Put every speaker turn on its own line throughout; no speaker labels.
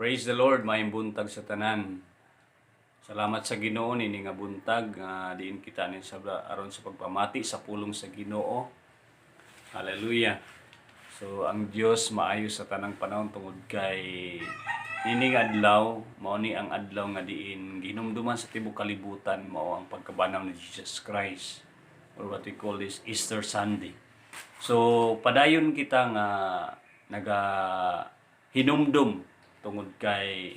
Praise the Lord, maayong buntag sa tanan. Salamat sa Ginoo nini nga buntag nga diin kita nin sa aron sa pagpamati sa pulong sa Ginoo. Hallelujah. So ang Dios maayo sa tanang panahon tungod kay nining adlaw mao ni ang adlaw nga diin ginumduman sa tibuok kalibutan mao ang pagkabanaw ni Jesus Christ, or what we call this Easter Sunday. So padayon kita nga naga hinumdum tungod kay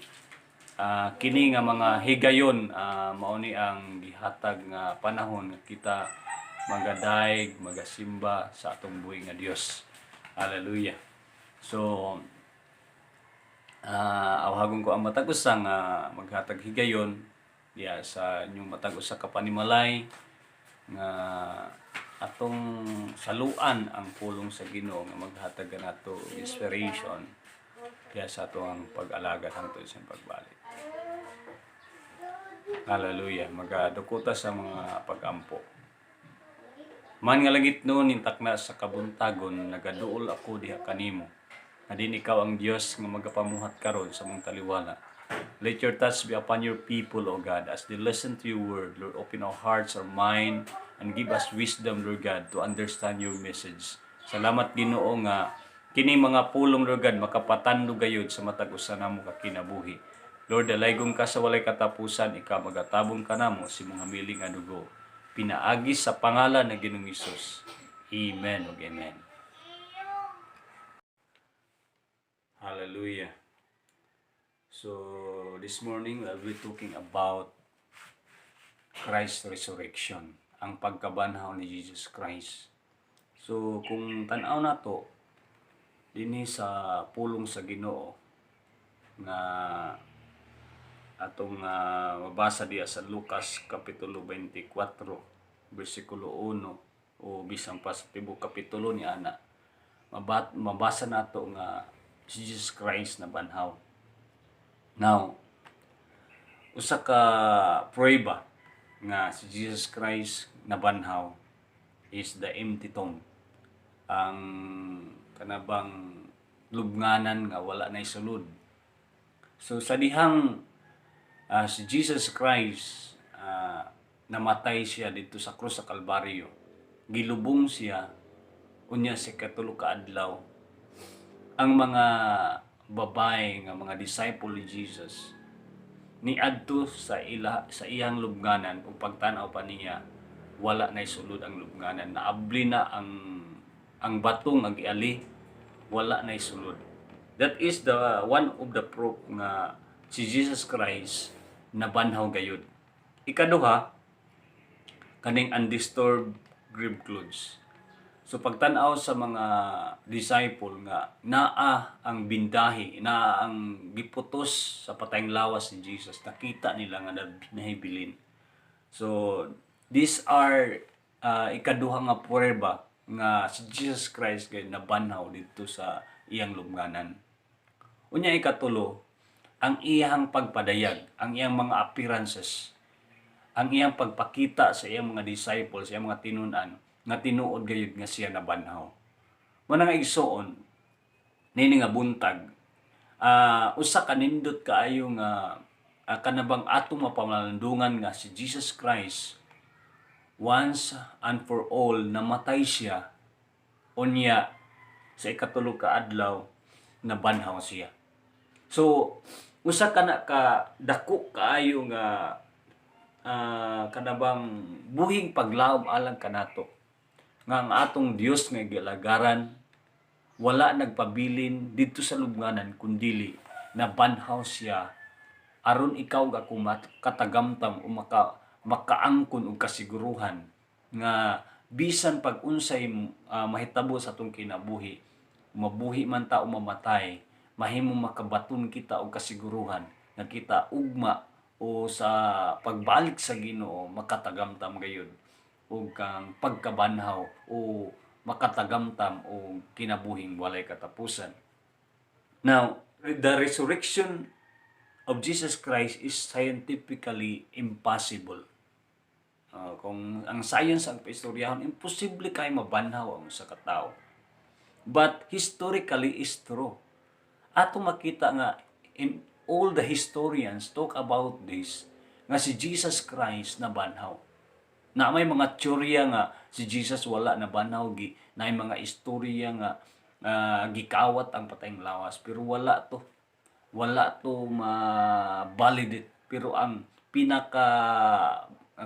kini nga mga higayon mao ni ang gihatag nga panahon nga kita magadayeg, magasimba sa atong buhi nga Dios. Hallelujah. So awhagon ko ang matag usa nga maghatag higayon diya sa inyong matag usa ka panimalay nga atong saluan ang pulong sa Ginoo nga maghatag nato inspiration kaya sa atong pag-alaga hangtod sa pagbalik. Hallelujah. Magadukuta sa mga pag-ampo. Man nga langit noon intakna sa kabuntagon nagaduol ako diha kanimo. Na din ikaw ang Dios nga magapamuhat karon sa mong taliwala. Let your touch be upon your people, O God, as they listen to your word. Lord, open our hearts, our mind, and give us wisdom, Lord God, to understand your message. Salamat Ginoo nga kini mga pulong, Lord God, makapatandog gayud sa matag usa namo ka kinabuhi. Lord, dalaygong ka sa walay katapusan, ikaw magatabong ka namo si mong hamiling nga dugo. Pinaagi sa pangalan ng Ginoong Hesus. Amen ug amen. Hallelujah. So, this morning we'll be talking about Christ's resurrection, ang pagkabanhaw ni Jesus Christ. So, kung tan-aw nato dinhi sa pulong sa Ginoo nga atong mabasa diya sa Lucas kapitulo 24 bersikulo 1 o bisan pa sa tibuok kapitulo ni ana mabasa nato nga si Jesus Christ na banhaw. Now, usa ka prueba nga si Jesus Christ na banhaw is the empty tomb. Ang kanabang lubnganan nga wala nay sulod. So sa dihang si Jesus Christ namatay siya dito sa krus sa Kalbaryo. Gilubong siya unya sa katulo ka adlaw. Ang mga babae nga mga disciple ni Jesus niadto sa iyang lubnganan ug pagtan-aw pa niya wala nay sulod ang lubnganan, naabli na ang batong ang giali, wala nay sulod. That is the one of the proof nga si Jesus Christ nabanhaw gayud. Ikaduha, kaning undisturbed grave clothes. So pagtan-aw sa mga disciple nga naa ang bindahi, naa ang giputos sa patayng lawas ni Jesus, nakita nila nga nahibilin. So these are ikaduha nga prueba nga si Jesus Christ kay nabanhaw dito sa iyang lubnganan. Unya ikatulo, ang iyang pagpadayag, ang iyang mga appearances, ang iyang pagpakita sa iyang mga disciples, sa iyang mga tinun-an, nga tinuod gayud nga siya nabanhaw. Muna nga igsuon, nini nga buntag, usa ka nindot kaayo nga kanabang atong mapamalandungan nga si Jesus Christ once and for all namatay siya, unya sa ikatulo ka adlaw nabanhaw siya. So usa kana ka dako kaayo nga kanabang buhing paglaom alang kanato nga ang atong Dios nga gilagaran wala nagpabilin dito sa lubnganan kundili nabanhaw siya aron ikaw ga katagamtam o makaangkon og kasiguruhan nga bisan pag unsay mahitabo sa atong kinabuhi, mabuhi man ta o mamatay, mahimong makabaton kita og kasiguruhan nga kita ugma o sa pagbalik sa Ginoo makatagamtam gayud og kang pagkabanhaw o makatagamtam o kinabuhing walay katapusan. Now, the resurrection of Jesus Christ is scientifically impossible. Kung ang science ang paistoryahon, imposible kay mabanhaw ang sa katao. But historically is true. Ato makita nga all the historians talk about this, nga si Jesus Christ na banhaw. Na may mga teorya nga si Jesus wala na banhaw, na may mga istorya nga gikawat ang patayng lawas, pero wala to ma-validate. Pero ang pinaka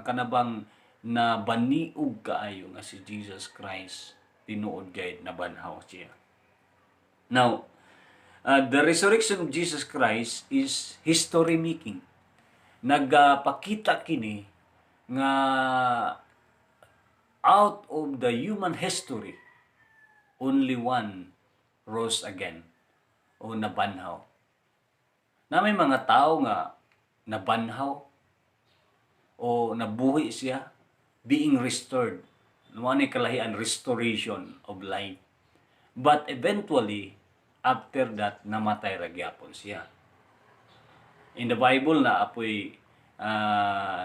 kanabang na baniog kaayo nga si Jesus Christ tinuod gayud na banhaw siya. Now, the resurrection of Jesus Christ is history making. Nagpakita kini nga out of the human history, only one rose again o nabanhaw. Na may mga tao nga nabanhaw o nabuhi siya, being restored. Ano kalahian, restoration of life. But eventually, after that, namatay ra gyapon siya. In the Bible na apoy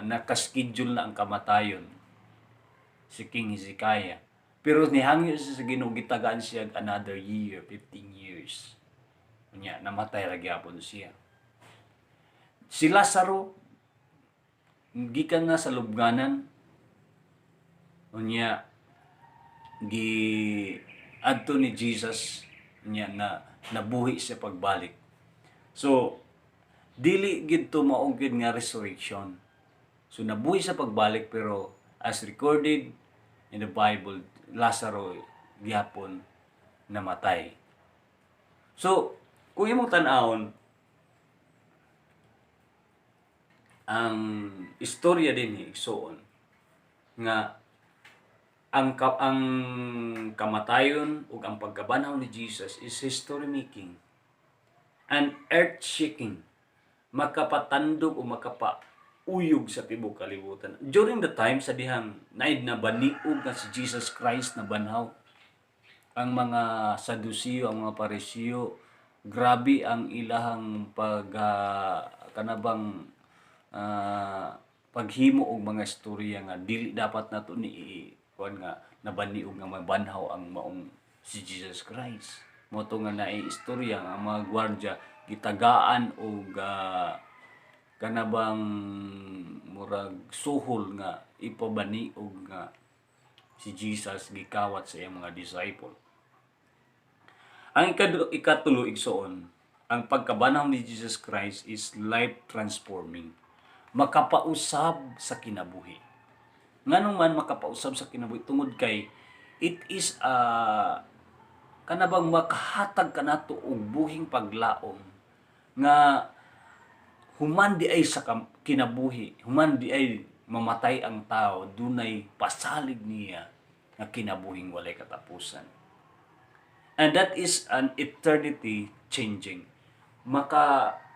nakaschedule na ang kamatayon si King Hezekiah. Pero nihangyo siya sa Ginoo, gitagaan siya another year, 15 years. Nya namatay ra gyapon siya. Si Lazaro gikan na sa lubnganan. Unya adto ni Jesus nya na nabuhi siya pagbalik. So dili gid to mao gid nga resurrection. So nabuhi sa pagbalik, pero as recorded in the Bible, Lazaro gihapon namatay. So kung imong tan-awon ang istorya din ni igsoon nga ang kamatayon ug ang pagkabanhaw ni Jesus is history making and earth shaking, makapatandog o makapauyog sa tibuok kalibutan. During the time sa dihang naid na baniog nga si Jesus Christ na banhaw, ang mga Saduceo, ang mga Pariseo, grabe ang ilahang paghimo og mga istorya nga dili dapat nato ni kuan nga nabaniog nga mabanhaw ang maong si Jesus Christ. Mo to nga naay istorya nga mga gwardiya gitagaan og kanabang murag suhol nga ipabaniog nga si Jesus gikawat sa iyang mga disciple. Ang ikatulo igsoon, ang pagkabanhaw ni Jesus Christ is life transforming. Makapausab sa kinabuhi. Nganong man makapausab sa kinabuhi tungod kay it is kanabang makahatag kanato og buhing paglaom nga human di ay sa kinabuhi, human di ay mamatay ang tao, dunay pasalig niya nga kinabuhing walay katapusan. And that is an eternity changing.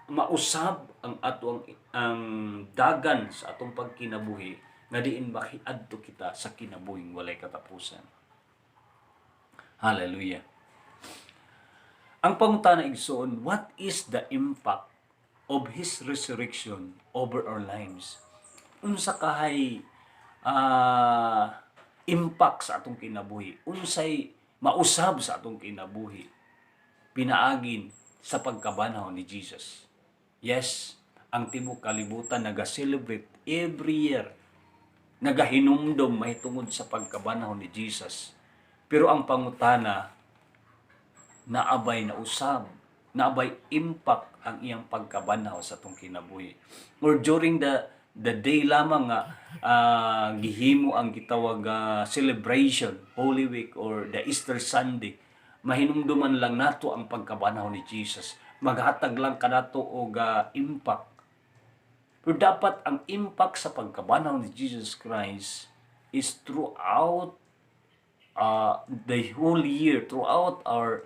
Mausab ang ang dagan sa atong pagkinabuhi nga diin makiadto kita sa kinabuhing walay katapusan. Hallelujah. Ang pangutana igsoon, what is the impact of His resurrection over our lives? Unsa kahay impact sa atong kinabuhi? Unsay mausab sa atong kinabuhi pinaagin sa pagkabanhaw ni Jesus? Yes, ang tibuok kalibutan naga-celebrate every year, nagahinumdom mahitungod sa pagkabanhaw ni Jesus. Pero ang pangutana, naabay na usab, naabay impact ang iyang pagkabanhaw sa atong kinabuhi. Or during the day lamang nga gihimo ang gitawag celebration, Holy Week or the Easter Sunday, mahinumduman lang nato ang pagkabanhaw ni Jesus. Maghatag lang kanato og impact. Pero dapat ang impact sa pagkabanhaw ni Jesus Christ is throughout the whole year, throughout our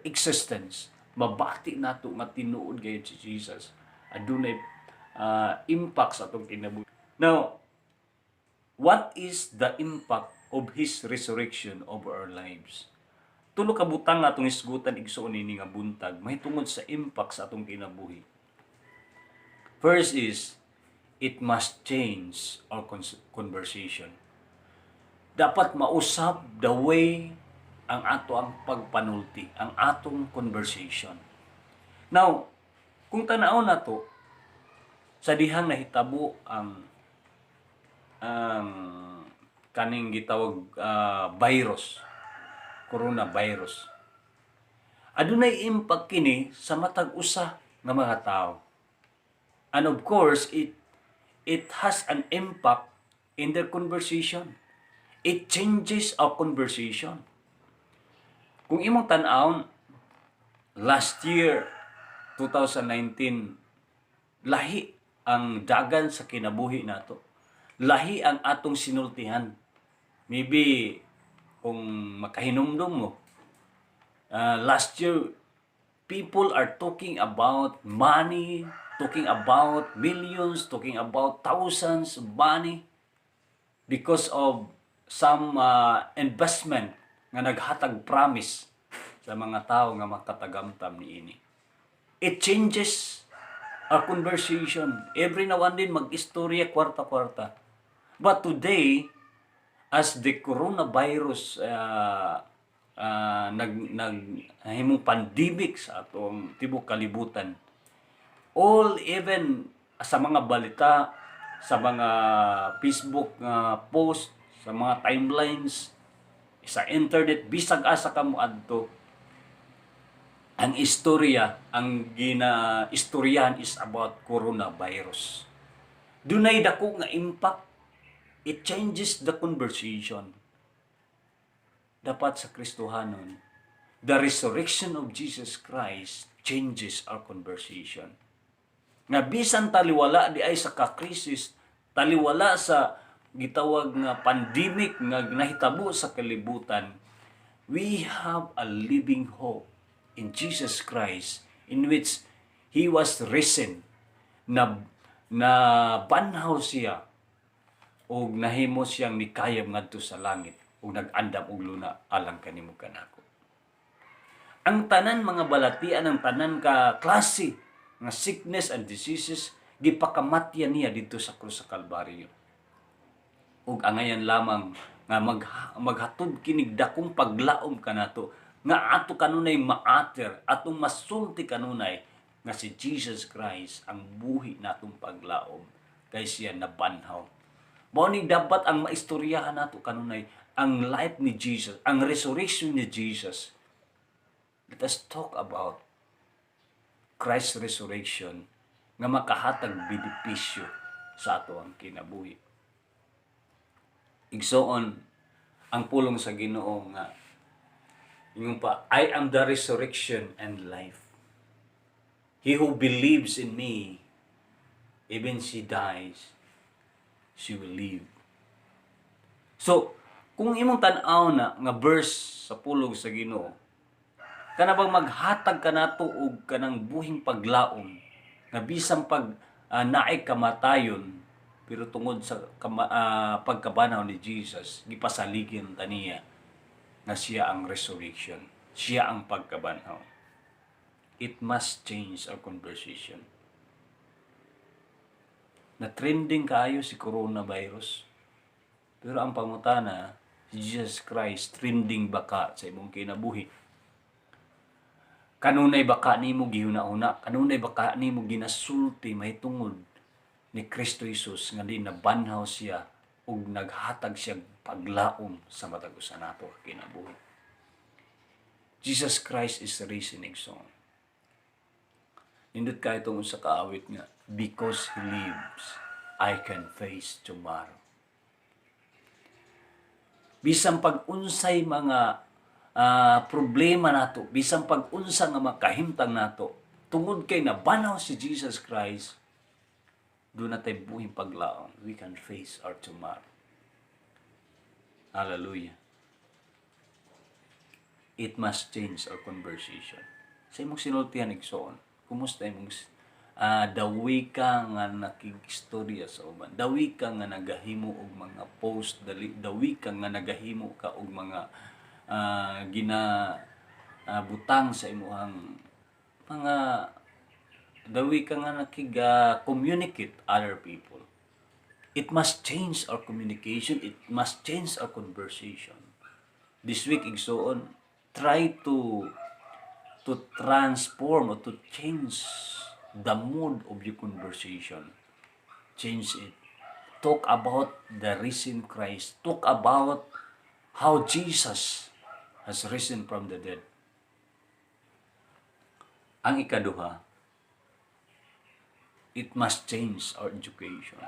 existence. Mabati nato nga tinuod gayud si Jesus. Adunay impact sa atong kinabuhi. Now, what is the impact of His resurrection over our lives? Tulo ka butang nga atong isgutan igsoon ini nga buntag mahitungod sa impact sa atong kinabuhi. First is, it must change our conversation. Dapat mausab the way ang ato ang pagpanulti, ang atong conversation. Now, Kung tanaw na to, sa dihang nahitabo ang kaning gitawag virus, coronavirus. Adunay impact kini sa matag usa nga mga tao. And of course, it has an impact in their conversation. It changes our conversation. Kung imong tan-awon, last year, 2019, lahi ang dagan sa kinabuhi nato. Lahi ang atong sinultihan. Maybe, kung makahinumdum mo, last year, people are talking about money, talking about millions, talking about thousands of money because of some investment nga naghatag promise sa mga tao nga makatagamtam niini. It changes our conversation. Every now and then mag-istorya kwarta-kwarta. But today, as the coronavirus naghimong pandemic sa atong tibok kalibutan, even sa mga balita, sa mga Facebook post, sa mga timelines, sa internet, bisag asa ka mo adto, ang istorya, ang gina-istoryahan is about coronavirus. Dunay dako nga impact. It changes the conversation. Dapat sa Kristohanon, the resurrection of Jesus Christ changes our conversation. Nga bisan taliwala di ay sa kakrisis, taliwala sa gitawag nga pandemic nga nahitabo sa kalibutan, we have a living hope in Jesus Christ in which He was risen, na banhaw siya o nahimo siyang nikayam ngadto sa langit o nag-andam og luna alang kanimo kanako. Ang tanan mga balatian, ang tanan ka klase nga sickness and diseases gipakamatyan niya dito sa krus sa Kalbaryo. Ug angayan lamang nga maghatod kinig dakong paglaom kanato nga ato kanunay maater atong masulti kanunay nga si Jesus Christ ang buhi natong paglaom kay siya nabanhaw. Mao ni dapat ang maistoryahan nato kanunay ang life ni Jesus, ang resurrection ni Jesus. Let us talk about Christ's resurrection nga makahatag benepisyo sa ato ang kinabuhi. Igsoon ang pulong sa Ginoo nga ingon pa, I am the resurrection and life. He who believes in me, even she dies, she will live. So, kung imong tan-aw na nga verse sa pulong sa Ginoo, kana bang maghatag kanato og kanang buhing paglaom nga bisan pag naay kamatayon pero tungod sa pagkabanaw ni Jesus gipasaligin taniya na siya ang resurrection, siya ang pagkabanaw. It must change our conversation. Na trending kayo si coronavirus, pero ang pangutana, si Jesus Christ trending baka sa imong kinabuhi. Kanunay baka nimo gihuna-una, kanunay baka nimo ginasulti mahitungod ni Kristo Jesus nga di nabanhaw siya ug naghatag siya paglaom sa matag usa nato kinabuhi. Jesus Christ is risen igsoon. Nindot ka itong sa kaawit nga, because He lives, I can face tomorrow. Bisan pag-unsay mga problema nato, bisan pag-unsa nga makahimtang nato, tungod kay nabanaw si Jesus Christ, doon natin buhing paglaom. We can face our tomorrow. Hallelujah. It must change our conversation. Sa imong sinultihan igsoon, kumusta imong dawi ka nga nakigistorya sa uban, dawi ka nga nagahimo og mga post, dawi ka nga nagahimo ka og mga butang sa imuhang mga dawi ka nga communicate other people. It must change our communication, it must change our conversation. This week igsoon, try to transform or to change the mood of your conversation. Change it. Talk about the risen Christ. Talk about how Jesus has risen from the dead. Ang ikaduha, it must change our education.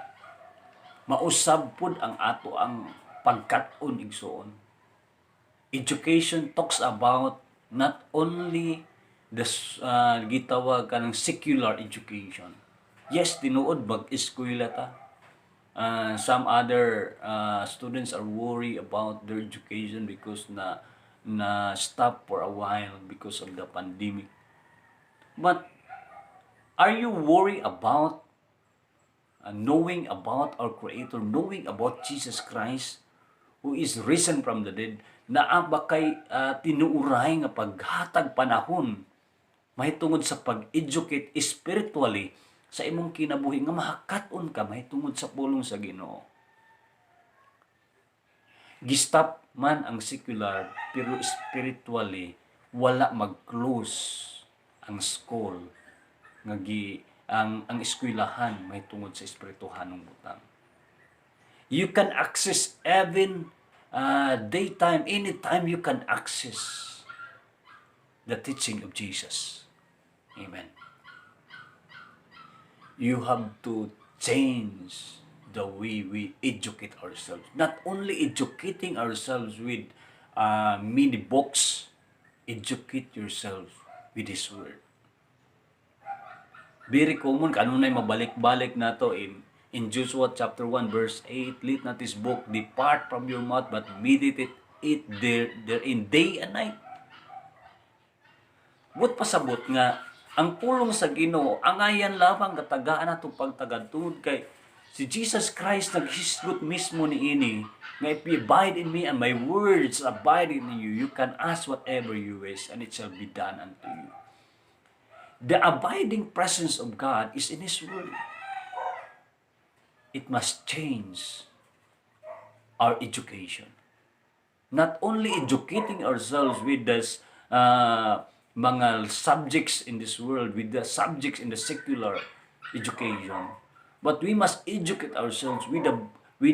Mausab pud ang ato ang pagkat-on igsoon. Education talks about not only the gitawag ka ng secular education. Yes, tinuod bag-eskwela ta. Some other students are worried about their education because na stop for a while because of the pandemic. But are you worried about knowing about our Creator, knowing about Jesus Christ who is risen from the dead? Naa ba kay tinuuray nga paghatag panahon mahitungod sa pag-educate spiritually sa imong kinabuhi nga mahakat-on ka mahitungod sa pulong sa Ginoo? Gistop man ang secular pero spiritually wala mag-close ang school nga ang eskwelahan mahitungod sa espirituhanong butang. You can access even daytime, anytime you can access the teaching of Jesus. Amen. You have to change the way we educate ourselves. Not only educating ourselves with many books, educate yourself with His Word. Very common, kanunay mabalik-balik na to in Joshua chapter 1 verse 8, let not this book depart from your mouth, but meditate it therein day and night. But pasabot nga, ang pulong sa Ginoo, angayan lamang katagaan nato pagtagadtud kay si Jesus Christ naghisgot mismo niini nga if you abide in me and my words abide in you, you can ask whatever you wish and it shall be done unto you. The abiding presence of God is in His Word. It must change our education. Not only educating ourselves with this mga subjects in this world, with the subjects in the secular education, but we must educate ourselves with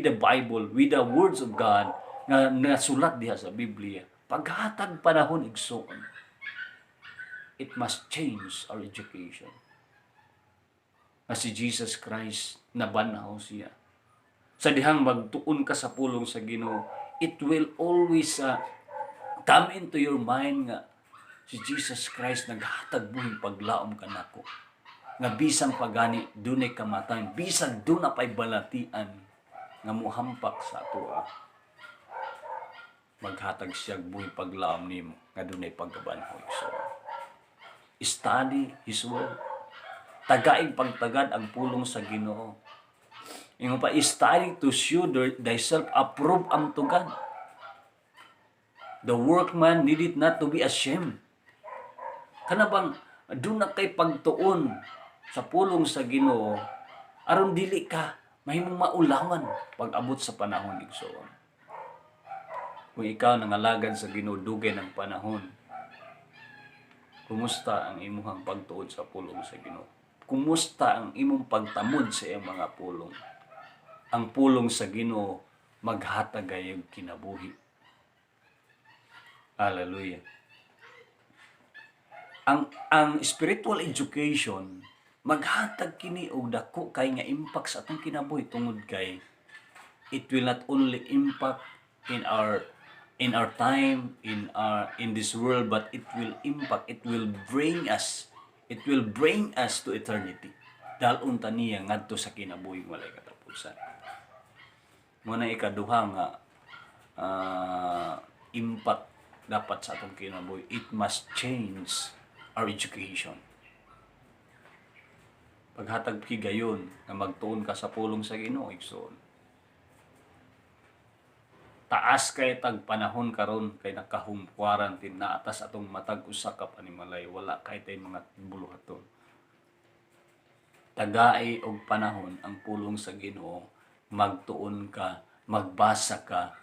the Bible, with the words of God nga nasulat diha sa Biblia. Paghatag panahon igsoon, it must change our education. Na si Jesus Christ nabanaw siya. Sa dihang magtuon ka sa pulong sa Ginoo, it will always come into your mind nga si Jesus Christ naghatag buhing paglaom kanako. Nga bisang pagani dunay kamatayon, bisang duna pay balatian nga muhampak sa atoa. Maghatag siya buhing paglaom nimo nga dunay pagkabanhoy. So, study His Word. Tagaig pagtagad ang pulong sa Ginoo. Ingon pa, study to show thyself approved unto God. The workman needed not to be ashamed. Kana bang doon na kay pagtuon sa pulong sa Ginoo aron dili ka mahimong maulawan pag abot sa panahon igsoon. Kung ikaw nangalagad sa Ginoo dugay ng panahon, kumusta ang imuhang pagtuon sa pulong sa Ginoo? Kumusta ang imong pagtamod sa iyang mga pulong? Ang pulong sa Ginoo maghatag gayud kinabuhi. Hallelujah. Ang spiritual education maghatag kini og dako kay nga impact sa atong kinabuhi tungod kay it will not only impact in our time in this world, but it will impact, it will bring us to eternity. Dalon ta niya ngadto sa kinabuhi walay katapusan. Muna ikaduha nga impact dapat sa atong kinabuhi, it must change our education. Paghatag higayon nga magtuon ka sa pulong sa Ginoo igsoon. Taas kay tag panahon karon kay naka-home quarantine na atas atong matag usa ka panimalay, wala kay tay mga buluhaton. Tagai og panahon ang pulong sa Ginoo, magtuon ka, magbasa ka.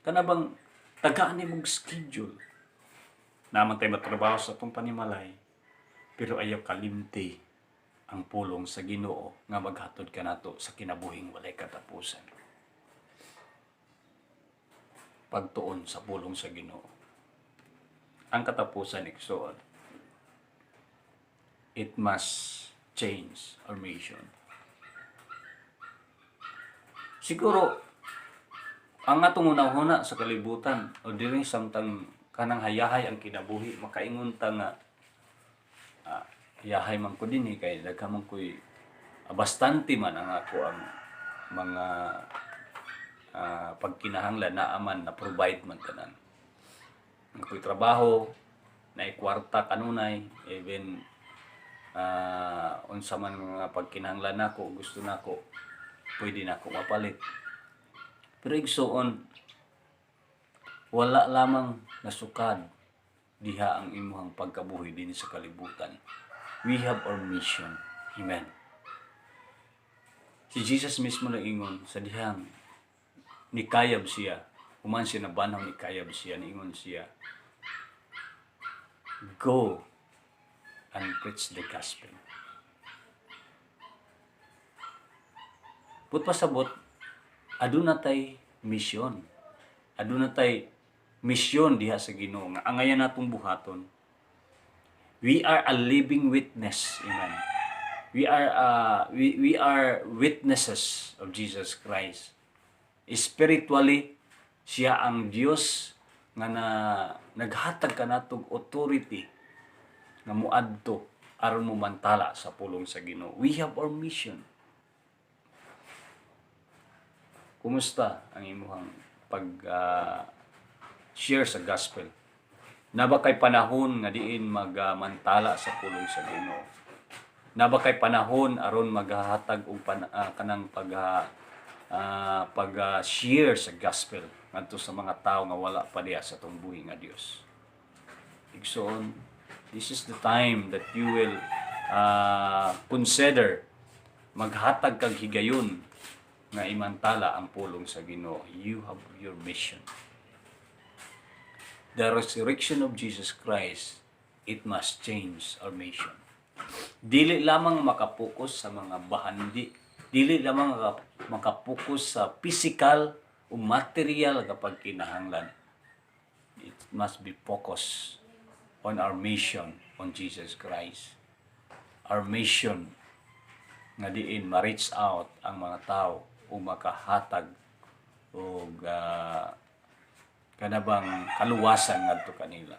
Kana bang tagaan nimong schedule. Naman tay matrabaho sa atong panimalay. pero ayaw kalimti ang pulong sa Ginoo nga maghatod kanato sa kinabuhing walay katapusan. Pagtuon sa pulong sa Ginoo. Ang katapusan igsoon, it must change our mission. Siguro ang atong una-una sa kalibutan o diri samtang kanang hayahay ang kinabuhi, makaingon ta nga yahay man ko din kay daghan man ko'y bastante man ang ako ang mga pagkinahanglan na aman na provide man tanan. Ako'y trabaho, na kwarta kanunay, even unsa man mga pagkinahanglan nako, gusto nako, pwede nako mapalit. Pero igsoon, wala lamang nasukad diha ang imuhang pagkabuhi din sa kalibutan. We have our mission. Amen. Si Jesus mismo na ingon sa dihang nikayab siya, human siya nabanaw nikayab siya, niingon siya, go and preach the gospel. Put pasabot, aduna tay mission. Aduna tay mission diha sa Ginoo nga angayan natong buhaton. We are a living witness, amen. We are witnesses of Jesus Christ. Spiritually, siya ang Dios nga naghatag kanatog authority nga muadto aron mo mantala sa pulong sa Ginoo. We have our mission. Kumusta ang imuhang pag-share sa gospel? Naba kay panahon nga diin magmantala sa pulong sa Ginoo. Naba kay panahon aron maghahatag og kanang pag-share sa gospel ngadto sa mga tawo nga wala pa diha sa tong buhi nga Dios. Igsoon, this is the time that you will consider maghatag kag higayon nga imantala ang pulong sa Ginoo. You have your mission. The resurrection of Jesus Christ, it must change our mission. Dili lamang makapokus sa mga bahandi, dili lamang makapokus sa physical o material kapag kinahanglan. It must be focused on our mission on Jesus Christ. Our mission nga diin ma-reach out ang mga tao o makahatag o kanabang kaluwasan ngadto kanila.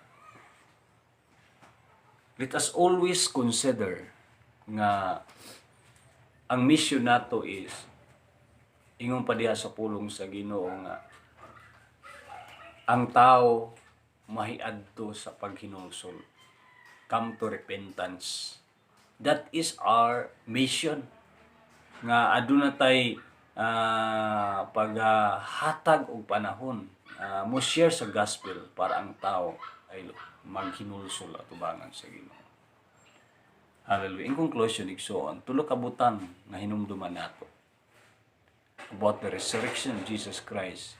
Let us always consider nga ang mission nato is ingon pa diha sa pulong sa Ginoo nga ang tao mahiadto sa paghinulsol, come to repentance. That is our mission. Nga aduna tay paghatag og panahon mo share sa gospel para ang tao ay maghinulsol at ubangan sa Ginoo. Hallelujah. In conclusion, igsoon, tulo ka butang nga hinumduman nato about the resurrection of Jesus Christ.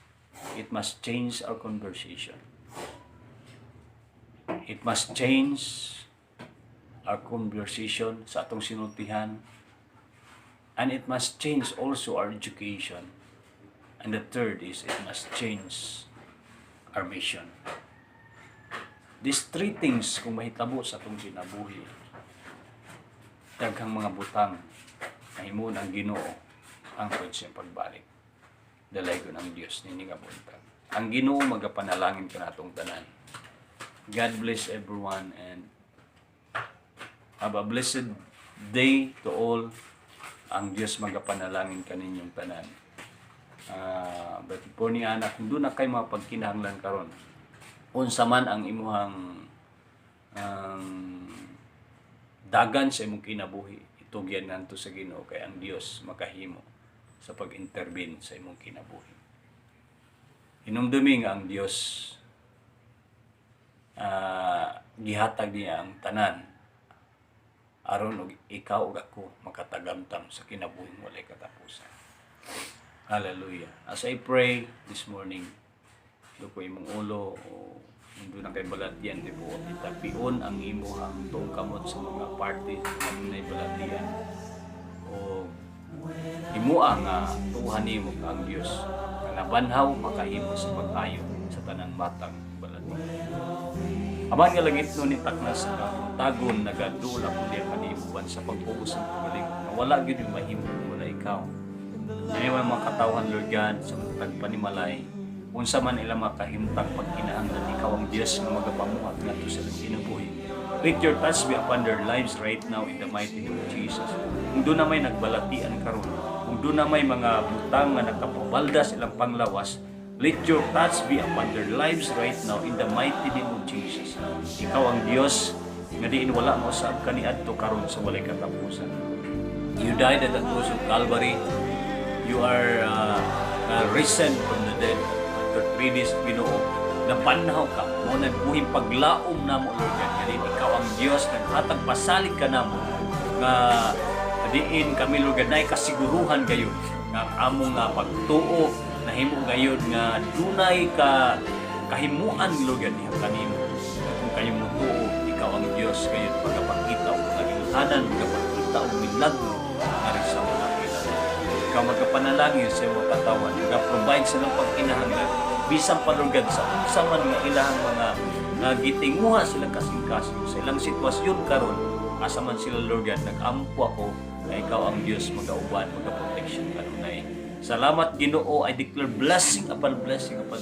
It must change our conversation. It must change our conversation sa atong sinultihan. And it must change also our education. And the third is it must change our mission. These three things, kung mahitabo sa itong kinabuhi, daghang mga butang na himuon ang Ginoo ang siyang pagbalik. Dalay ko ng Diyos nini nga buntag. Ang Ginoo magapanalangin ka natong tanan. God bless everyone and have a blessed day to all. Ang Diyos magapanalangin kaninyong tanan. But po ni anak, kung doon na kayo mga pagkinahanglan karon, unsa man ang imuhang dagan sa imong kinabuhi, itugyan nganto sa Ginoo kay ang Dios makahimo sa pag-intervene sa imong kinabuhi. Hinumdumi nga ang Dios gihatag niya ang tanan aron og ikaw ug ako makatagamtam sa kinabuhing walay katapusan. Hallelujah. As I pray this morning, do ko imong ulo o Hindi na kay balatian tibuot itapion ang imuhang tuong kamot sa mga party na balatian o himua nga tuhan nimo ang Dios nga nabanhaw makahimo sa pag-ayo sa tanang matang balatian. Aman nga langit no ni taknas nga tagon nagadula kundi kanibuan sa pagpugos ng pagaling nga wala gyud yung mahimo wala ikaw. Ngayon mga katawan Lord God sa tagpanimalay unsa man ila makahimtang pagkinahanglan ikaw ang Dios nga magapamuhat ngadto sa ilang kinabuhi. Let your touch be upon their lives right now in the mighty name of Jesus. Kung doon na may nagbalatian karon, kung doon na may mga butang nga nagkapabaldas ilang panglawas, let your touch be upon their lives right now in the mighty name of Jesus. Ikaw ang Dios nga diin wala mo sa kaniadto karon sa walay katapusan. You died at the cross of Calvary. You are risen from the dead. After 3 days, Ginoo, napanhaw ka, mo nagbuhing paglaom na mo, Lord God, galing ikaw ang Diyos, naghatag pasalig ka na mo, nga diin kami, Lord God, na kasiguruhan gayon, nga among pagtuo, nahimo gayon, nga dunay ka kahimuan, Lord God, niya kanimo. Kung kayo mo tuo, ikaw ang Diyos, gayon, pagkapakita o pagkakilhanan, pagkapakita o milagro, na rin sa mga kilala. Ikaw magkapanalangin sa mga katawan, mag-provide sa ng pagkinahanglan, bisan palugad sa usaman nga ilang mga gitinguha silang kasing-kasing sa ilang sitwasyon karon asa man sila Lord God nag-ampo ako na ikaw ang Diyos mag-auban mag-protection kanunay. Salamat Ginoo. I declare blessing upon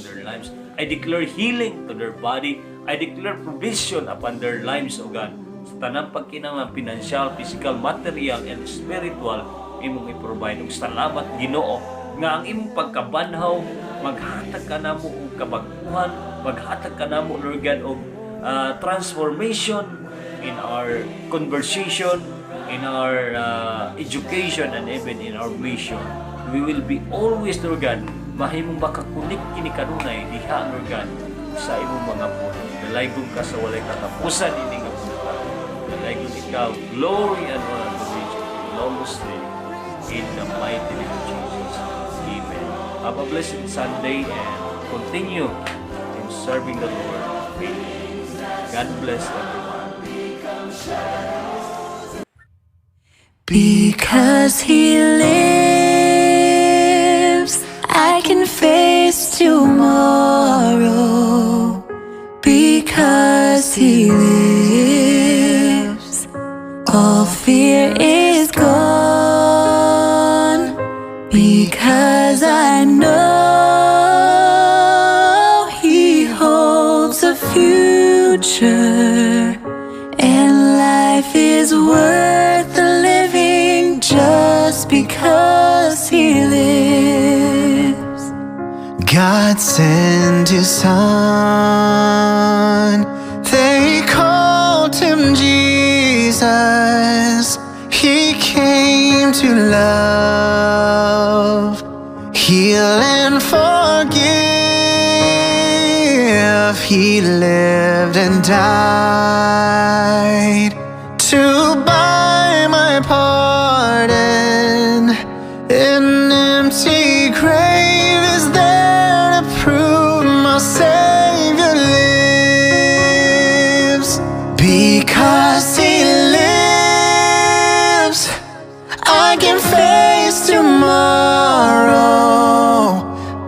their lives. I declare healing to their body. I declare provision upon their lives, O God. Sa tanang pagkinahanglan financial, physical, material, and spiritual imong i-provide. Salamat Ginoo nga ang imong pagkabanhaw maghatag ka namo og kabaguhan, maghatag ka namo Lord God og transformation in our conversation, in our education, and even in our mission. We will be always Lord God mahimong makakunik kini kanunay diha Lord God sa imong mga puno. Dalaygon ka sa walay katapusan ini nga puno. Dalaygon ikaw glory and honor to gloriously in the mighty name of Jesus. Amen. Have a blessed Sunday and continue in serving the Lord faithfully. God bless everyone.
Because He lives, I can face tomorrow. Because He lives, all fear is gone. Because I know He holds a future, and life is worth the living just because He lives.
God sent His Son, they called Him Jesus. He came to love, heal and forgive. He lived and died to buy my pardon. An empty grave is there to prove my Savior lives. Because He lives, I can face tomorrow.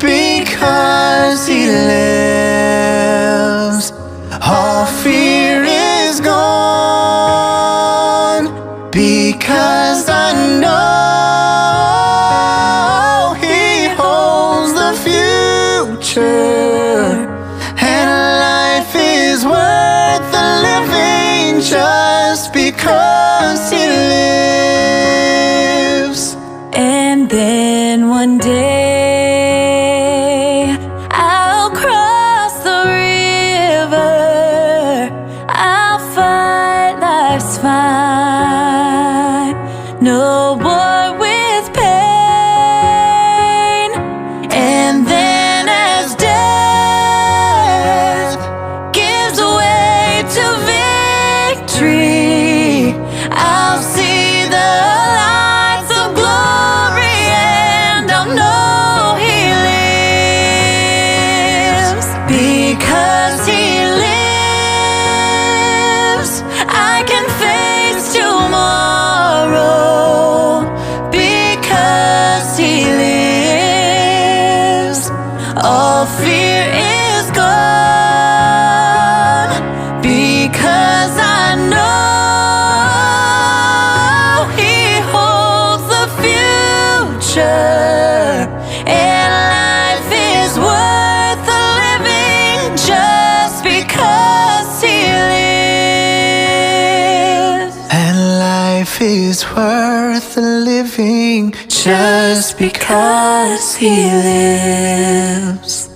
Because He lives, all fear is gone. Because I know He holds the future, and life is worth the living just because He lives.
And then one day I'll cross the river, I'll fight life's fight, no war with pain. And then as death gives way to victory, I'll see the lights of glory, and I'll know He lives. Because He lives,
is worth the living just because He lives.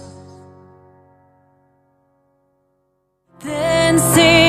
Then sing